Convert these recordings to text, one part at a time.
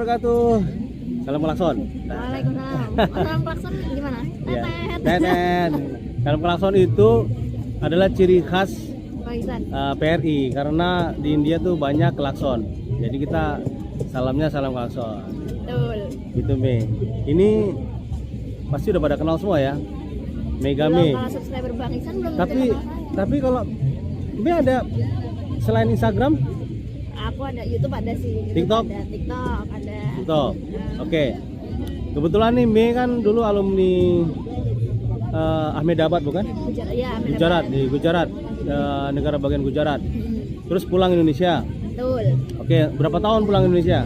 wabarakatuh. Salam klakson. Waalaikumsalam. Salam klakson gimana? Ya. Tetet. Tetet. Salam klakson itu adalah ciri khas Barisan. PRI karena di India tuh banyak klakson. Jadi kita salamnya salam klakson. Betul. Gitu Me. Ini pasti udah pada kenal semua ya. Mega Belum, Me. kalau subscriber Bang Iksan belum Tapi tentu kenal saya. tapi kalau Me ada selain Instagram, Aku ada YouTube, ada sih. YouTube TikTok? Ada TikTok, ada. TikTok. Oke. Kebetulan nih Me kan dulu alumni Ahmedabad bukan? Gujarat, ya. Gujarat, di Gujarat, negara bagian Gujarat. Terus pulang Indonesia. Betul. Oke, berapa tahun pulang Indonesia?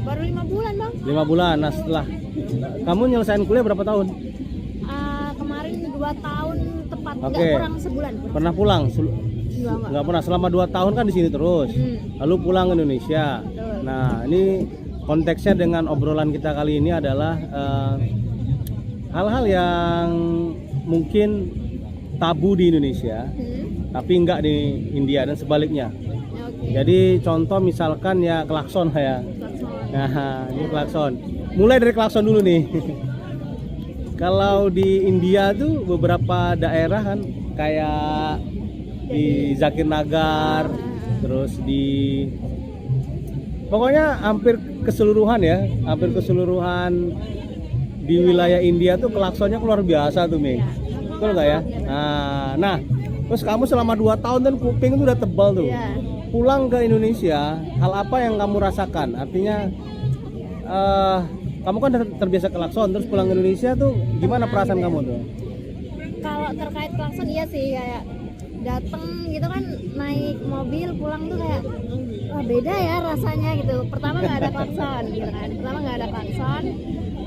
Baru 5 bulan Bang. 5 bulan. Nah setelah kamu nyelesain kuliah berapa tahun? Kemarin 2 tahun tepat, Oke. nggak kurang sebulan. Pernah pulang? Enggak. Nggak pernah. Selama 2 tahun kan di sini terus. Lalu pulang ke Indonesia. Betul. Nah ini konteksnya dengan obrolan kita kali ini adalah hal-hal yang mungkin tabu di Indonesia, tapi enggak di India dan sebaliknya. Oke. Jadi contoh misalkan ya klakson ya. Klakson. Nah, ini klakson. Mulai dari klakson dulu nih. Kalau di India tuh beberapa daerah kan kayak di Zakir Nagar, terus di pokoknya hampir keseluruhan ya, hampir keseluruhan di wilayah India tuh klaksonnya luar biasa tuh, Ming. Betul nggak ya? Nah, terus kamu selama 2 tahun dan kuping itu udah tebal tuh. Iya. Pulang ke Indonesia, hal apa yang kamu rasakan? Artinya kamu kan terbiasa klakson, terus pulang ke Indonesia tuh gimana perasaan kamu tuh? Kalau terkait klakson iya sih, kayak dateng gitu kan naik mobil pulang tuh kayak wah beda ya rasanya gitu. Pertama nggak ada klakson gitu kan. Pertama nggak ada klakson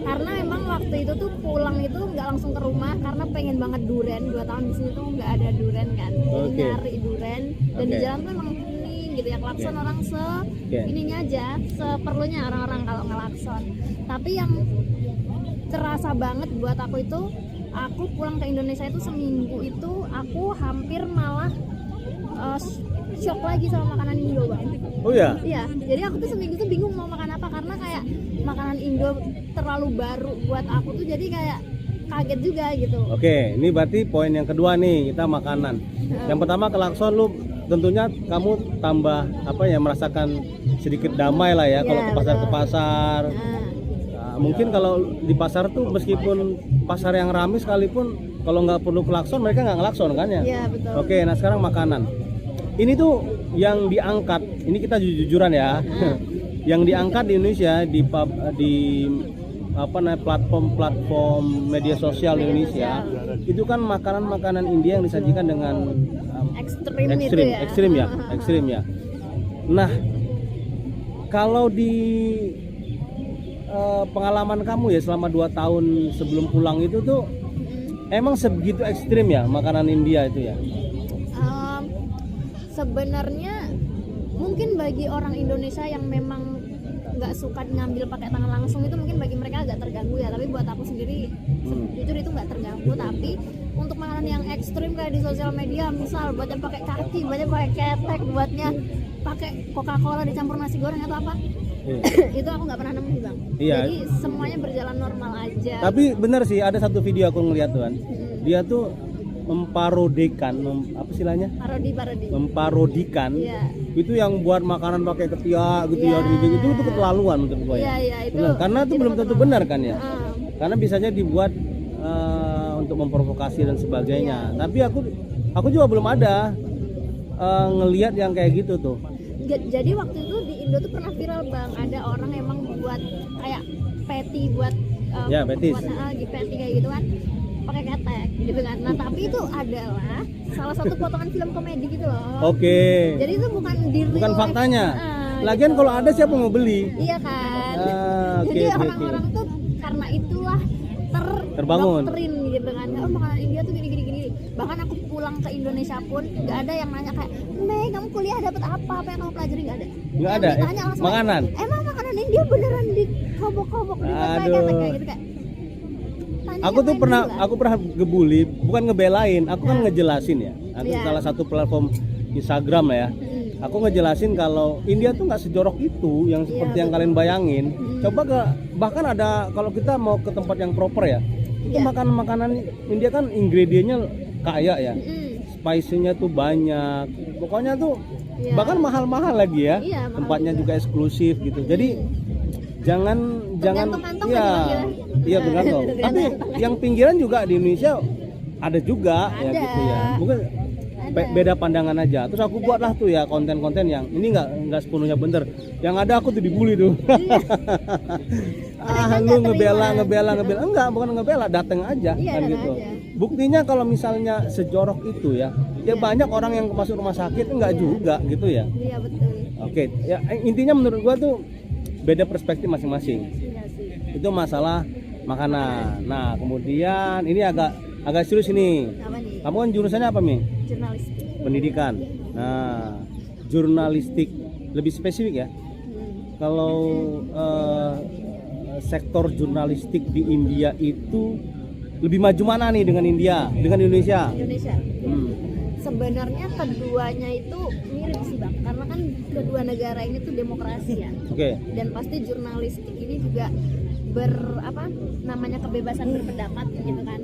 karena memang waktu itu tuh pulang itu nggak langsung ke rumah karena pengen banget duren. 2 tahun di sini tuh nggak ada duren kan. Jadi Oke. nyari duren dan di Oke. jalan tuh emang kuning gitu ya, klakson orang ininya aja, seperlunya orang-orang kalau ngelakson. Tapi yang terasa banget buat aku itu, aku pulang ke Indonesia itu seminggu itu aku hampir malah shock lagi sama makanan Indo Bang. Oh ya? Iya, jadi aku tuh seminggu tuh bingung mau makan apa karena kayak makanan Indo terlalu baru buat aku tuh, jadi kayak kaget juga gitu. Oke, ini berarti poin yang kedua nih, kita makanan. Yang pertama klakson lu tentunya kamu tambah apa ya, merasakan sedikit damai lah ya kalau Iya, ke pasar betul. ke pasar. Nah, mungkin kalau di pasar tuh meskipun pasar yang ramai sekalipun kalau nggak perlu klakson mereka nggak ngelakson kan ya? Iya betul. Oke, nah sekarang makanan. Ini tuh yang diangkat, ini kita jujuran ya. Yang diangkat di Indonesia di apa namanya platform media sosial di Indonesia itu kan makanan-makanan India yang disajikan dengan ekstrim ya. Nah, kalau di pengalaman kamu ya selama 2 tahun sebelum pulang itu tuh emang sebegitu ekstrim ya makanan India itu ya? Sebenarnya mungkin bagi orang Indonesia yang memang nggak suka ngambil pakai tangan langsung itu mungkin bagi mereka agak terganggu ya, tapi buat aku sendiri jujur itu nggak terganggu. Tapi untuk makanan yang ekstrim kayak di sosial media, misal buatnya pakai kaki, buatnya pakai ketek, buatnya pakai Coca-Cola dicampur nasi goreng atau apa, itu aku nggak pernah nemu Bang. Iya. Jadi semuanya berjalan normal aja. Tapi benar sih, ada satu video aku ngeliat tuh kan, dia tuh memparodikan apa istilahnya? Parodi. Memparodikan Iya. itu yang buat makanan pakai ketiak gitu ya, itu keterlaluan menurut gue. Iya itu. Benar, karena itu belum tentu benar kan ya. Karena bisanya dibuat untuk memprovokasi dan sebagainya. Tapi aku juga belum ada ngelihat yang kayak gitu tuh. Jadi waktu itu di Indo tuh pernah viral Bang, ada orang emang buat kayak patty buat Ya, patties. buat patty kayak gitu kan pakai ketek gitu kan. Nah tapi itu adalah salah satu potongan film komedi gitu loh. Oke. Jadi itu bukan di real Bukan life. faktanya. Lagian Gitu. kalau ada siapa mau beli? Iya kan. Oke, Jadi oke. orang-orang tuh karena itulah Terbangun. terdoktrin gitu kan. Oh makanan India tuh gini. Bahkan aku pulang ke Indonesia pun nggak ada yang nanya kayak, "Mei, kamu kuliah dapat apa yang kamu pelajari?" Nggak ada. Nggak Yang ada. ditanya langsung, Makanan. "Emang makanan India beneran dikobok-kobok dibuat kayak Aduh. ketek kayak gitu kayak?" Tanya Aku yang tuh lain pernah dulu lah. aku pernah ngebully, bukan ngebelain, aku kan ngejelasin ya. Aku Iya. salah satu platform Instagram lah ya. aku ngejelasin kalau India tuh nggak sejorok itu yang seperti yang kalian bayangin. Coba bahkan ada kalau kita mau ke tempat yang proper ya, itu makanan India kan ingredientnya kaya ya, spice-nya tuh banyak, pokoknya tuh bahkan mahal-mahal lagi ya, tempatnya juga eksklusif gitu. Jadi jangan iya bergantung. Tapi yang pinggiran juga di Indonesia ada juga ya gitu ya. Mungkin beda pandangan aja. Terus aku buatlah tuh ya konten-konten yang ini nggak sepenuhnya bener. Yang ada aku tuh dibully tuh. Lu ngebela. Enggak, bukan ngebela, dateng aja kan gitu. Buktinya kalau misalnya sejorok itu ya banyak orang yang masuk rumah sakit enggak juga gitu ya. Iya betul. Oke, ya intinya menurut gua tuh beda perspektif masing-masing. Iya sih. Itu masalah makanan. Nah, kemudian ini agak serius ini. Apa nih? Kamu kan jurusannya apa, Mi? Jurnalistik. Pendidikan. Nah, jurnalistik lebih spesifik ya. Kalau sektor jurnalistik di India itu lebih maju mana nih dengan Indonesia? Indonesia. Sebenarnya keduanya itu mirip sih Bang, karena kan kedua negara ini tuh demokrasi ya. Oke. Dan pasti jurnalistik ini juga namanya kebebasan berpendapat gitu kan.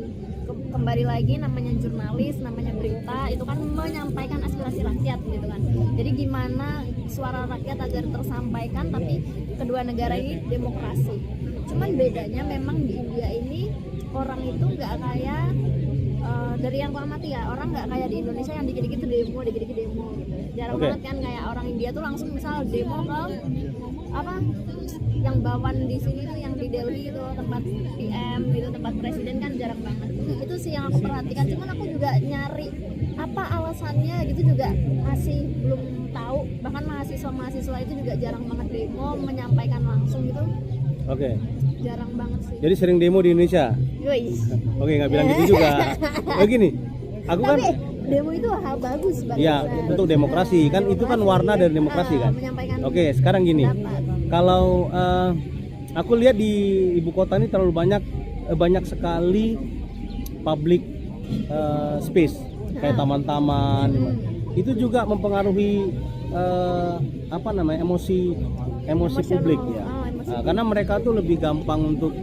Kembali lagi namanya jurnalis, namanya berita itu kan menyampaikan aspirasi rakyat gitu kan. Jadi gimana suara rakyat agar tersampaikan, tapi kedua negara ini demokrasi. Cuman bedanya memang di India ini orang itu nggak kayak dari yang aku amati ya, orang nggak kayak di Indonesia yang dikit-dikit tuh demo gitu. Jarang banget kan kayak orang India tuh langsung misal demo ke yang bawan di sini tuh, yang di Delhi itu tempat PM gitu, tempat presiden kan jarang banget. Itu sih yang aku perhatikan. Cuman aku juga nyari apa alasannya gitu juga masih belum tahu. Bahkan mahasiswa itu juga jarang banget demo menyampaikan langsung gitu. Oke. Jarang banget sih. Jadi sering demo di Indonesia? Oke, nggak bilang gitu juga. Begini, aku kan demo itu hal bagus banget. Iya, untuk demokrasi kan itu kan warna dari demokrasi kan. Oke, sekarang gini. Kalau aku lihat di ibu kota ini terlalu banyak sekali public space kayak taman-taman. Itu juga mempengaruhi emosi publik ya. Karena mereka tuh lebih gampang untuk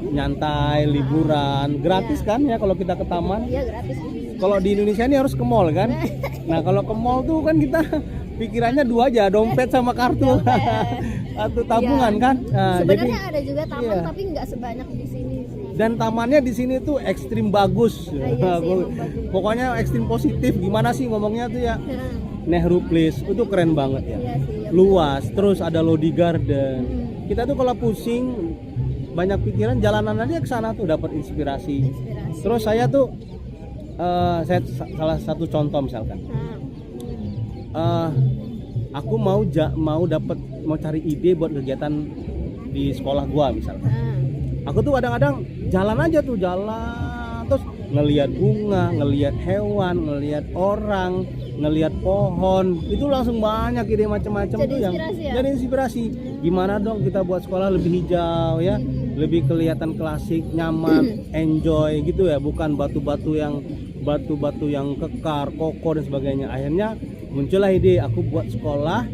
nyantai, liburan, gratis kan ya kalau kita ke taman. Iya, gratis. Kalau di Indonesia ini harus ke mall kan. Nah, kalau ke mall tuh kan kita pikirannya dua aja, dompet sama kartu atau tabungan kan. Nah, sebenarnya ada juga taman tapi nggak sebanyak di sini sih. Dan tamannya di sini tuh ekstrim bagus. Pokoknya ekstrim positif. Gimana sih ngomongnya tuh ya? Nehru Place itu keren banget ya. Luas, terus ada Lodi Garden. Kita tuh kalau pusing banyak pikiran, jalanan aja ke sana tuh dapat inspirasi. Terus saya tuh saya salah satu contoh misalkan. Aku mau cari ide buat kegiatan di sekolah gua misalkan. Aku tuh kadang-kadang jalan terus ngelihat bunga, ngelihat hewan, ngelihat orang, ngelihat pohon, itu langsung banyak ide macam-macam tuh yang jadi inspirasi. Gimana dong kita buat sekolah lebih hijau ya, lebih kelihatan klasik, nyaman, enjoy gitu ya, bukan batu-batu yang kekar, kokoh dan sebagainya. Akhirnya muncullah ide aku buat sekolah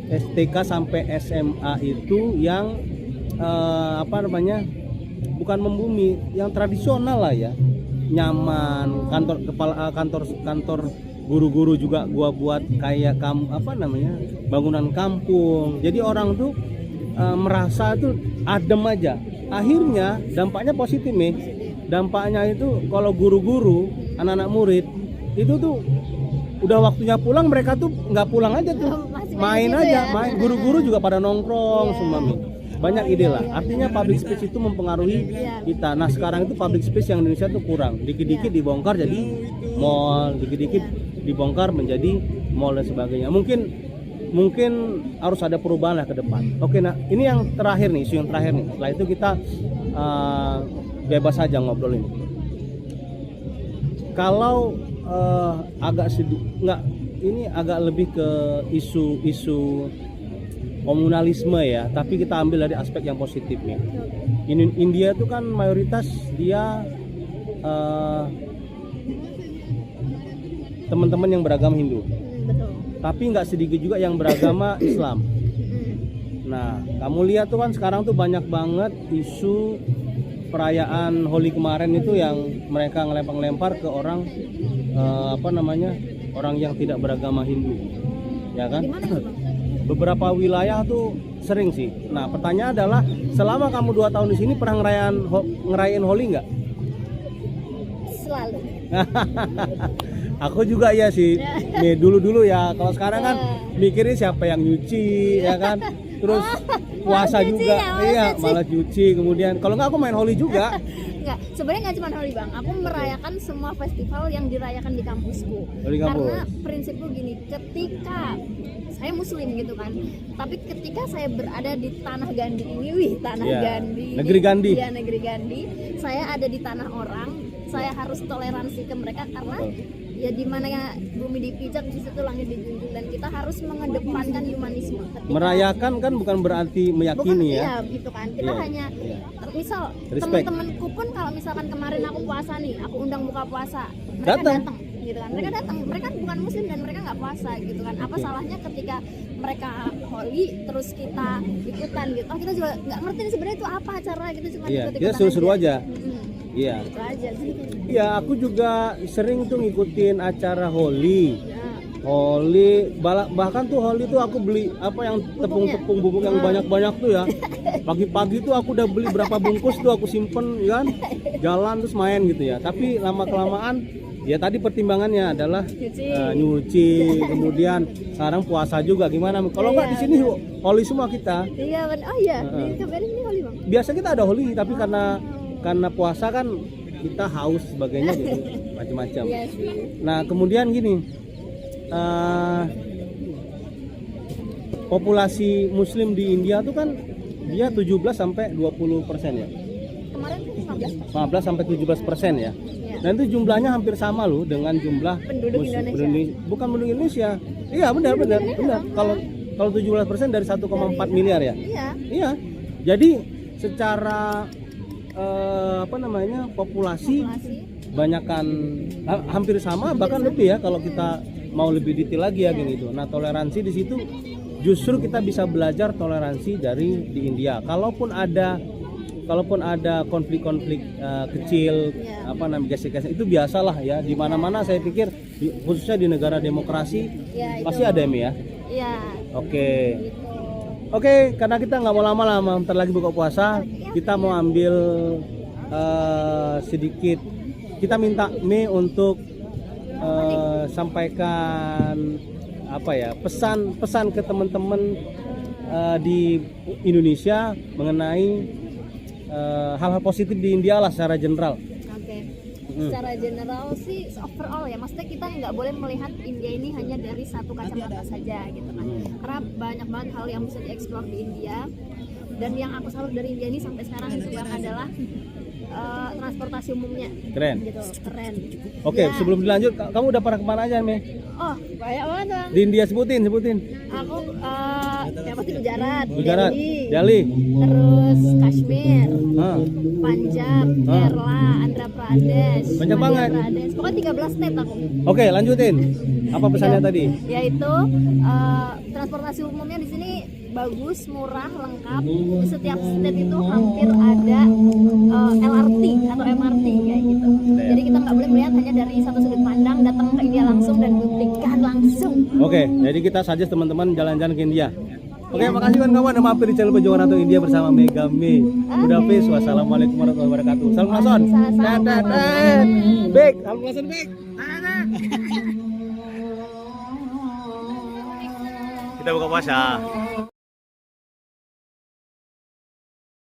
STK sampai SMA itu yang bukan membumi, yang tradisional lah ya, nyaman. Kantor guru-guru juga gua buat kayak bangunan kampung. Jadi orang tuh merasa tuh adem aja. Akhirnya dampaknya positif nih. Dampaknya itu kalau guru-guru, anak-anak murid itu tuh udah waktunya pulang, mereka tuh nggak pulang aja tuh, main aja. Guru-guru juga pada nongkrong semua nih. Banyak ide lah. Artinya public space itu mempengaruhi kita. Nah, sekarang itu public space yang Indonesia tuh kurang. Dikit-dikit dibongkar jadi mall, dikit-dikit dibongkar menjadi mall dan sebagainya. Mungkin harus ada perubahan lah ke depan. Oke, nah ini yang terakhir nih, isu yang terakhir nih. Setelah itu kita bebas aja ngobrol ini. Kalau agak lebih ke isu komunalisme ya, tapi kita ambil dari aspek yang positifnya. India itu kan mayoritas dia teman-teman yang beragama Hindu. Betul. tapi nggak sedikit juga yang beragama Islam. Nah, kamu lihat tuh kan sekarang tuh banyak banget isu perayaan Holi kemarin itu yang mereka ngelempar-lempar ke orang orang yang tidak beragama Hindu, ya kan? Gimana itu, Bang? Beberapa wilayah tuh sering sih. Nah, pertanyaan adalah selama kamu 2 tahun di sini pernah ngerayain Holi nggak? Selalu. Aku juga ya sih. Nih dulu ya. Kalau sekarang kan mikirin siapa yang nyuci, ya kan? Terus puasa Malas juga, nyuci ya, malas iya, nyuci. malah cuci. Kemudian kalau nggak aku main Holi juga. Enggak, sebenarnya nggak cuma Holi, Bang. Aku merayakan semua festival yang dirayakan di kampusku. Oh, di kampus. Karena prinsipku gini, ketika saya muslim gitu kan, tapi ketika saya berada di tanah Gandhi ini, tanah Iya, Gandhi ini, negeri Gandhi. ya negeri Gandhi, saya ada di tanah orang, saya harus toleransi ke mereka karena ya di mana bumi dipijak di situ langit dijunjung, dan kita harus mengedepankan humanisme. Ketika- Merayakan kan bukan berarti meyakini ya. Iya gitu kan, kita Iya, hanya iya. misal Respect. teman-temanku pun kalau misalkan kemarin aku puasa nih, aku undang buka puasa, mereka Datang. datang gitu kan, mereka datang, mereka bukan muslim dan mereka nggak puasa gitu kan, apa salahnya ketika mereka Holi terus kita ikutan gitu. Oh, kita juga nggak ngerti nih sebenarnya itu apa acara gitu, cuma Iya, ikut-ikutan kita seru-seru aja. Iya. Itu aja sih. Iya, aku juga sering tuh ngikutin acara Holi. Ya. Holi, bahkan tuh Holi tuh aku beli apa yang tepung-tepung bubuk yang banyak-banyak tuh ya. Pagi-pagi tuh aku udah beli berapa bungkus tuh aku simpen ya kan. Jalan terus main gitu ya. Tapi lama-kelamaan ya tadi pertimbangannya adalah nyuci, kemudian sekarang puasa juga gimana. Kalau nggak di sini Holi semua kita. Iya, oh iya, di KBRI ini Holi, Bang. Biasa kita ada Holi tapi karena puasa kan kita haus sebagainya gitu macam-macam. Iya sih. Nah, kemudian gini, populasi Muslim di India tuh kan dia 17 sampai 20% ya, Kemarin tuh 15 15 sampai 17% ya. Dan itu jumlahnya hampir sama loh dengan jumlah Penduduk Indonesia. bukan penduduk Indonesia. Iya benar. Kalau 17% dari 1,4 miliar ya. Iya. Iya. Jadi secara populasi banyakkan hampir sama, bahkan lebih ya kalau kita mau lebih detail lagi ya gitu. Nah, toleransi di situ justru kita bisa belajar toleransi dari di India. Kalaupun ada konflik-konflik kecil, gesek-gesek itu biasalah ya. Di mana-mana saya pikir khususnya di negara demokrasi Ya, pasti ada ya. Iya. Oke. Gitu. Oke, karena kita nggak mau lama-lama, bentar lagi buka puasa, kita mau ambil sedikit. Kita minta Mei untuk sampaikan pesan ke teman-teman di Indonesia mengenai hal-hal positif di India lah secara general. Oke. Secara general sih overall ya, maksudnya kita nggak boleh melihat India ini hanya dari satu kacamata saja gitu kan, karena banyak banget hal yang bisa dieksplor di India. Dan yang aku salut dari India ini sampai sekarang itu adalah transportasi umumnya. Keren. Gitu, keren. Oke, Ya. sebelum dilanjut, kamu udah pernah kemana aja, Mei? Oh, banyak banget, Bang. Di India sebutin. Aku yang pasti Gujarat, Gujarat, Delhi, Delhi. terus Kashmir, Ah, Punjab, Kerala, Andhra Pradesh, Banyak Madhya banget. Pradesh. Pokoknya 13 state aku. Oke, lanjutin. Apa pesannya tadi? Yaitu transportasi umumnya di sini bagus, murah, lengkap. Di setiap state itu hampir ada LRT atau MRT kayak gitu. Jadi kita nggak boleh melihat hanya dari satu sudut pandang, datang ke India langsung dan buktikan langsung. Oke, jadi kita suggest teman-teman jalan-jalan ke India. Oke, makasih kawan-kawan yang mampir di channel Perjuangan Ratu India bersama Mega Mei. Udah peace. Wassalamualaikum warahmatullahi wabarakatuh. Salam Nason. Bek, salam Nason Bek. Kita buka puasa.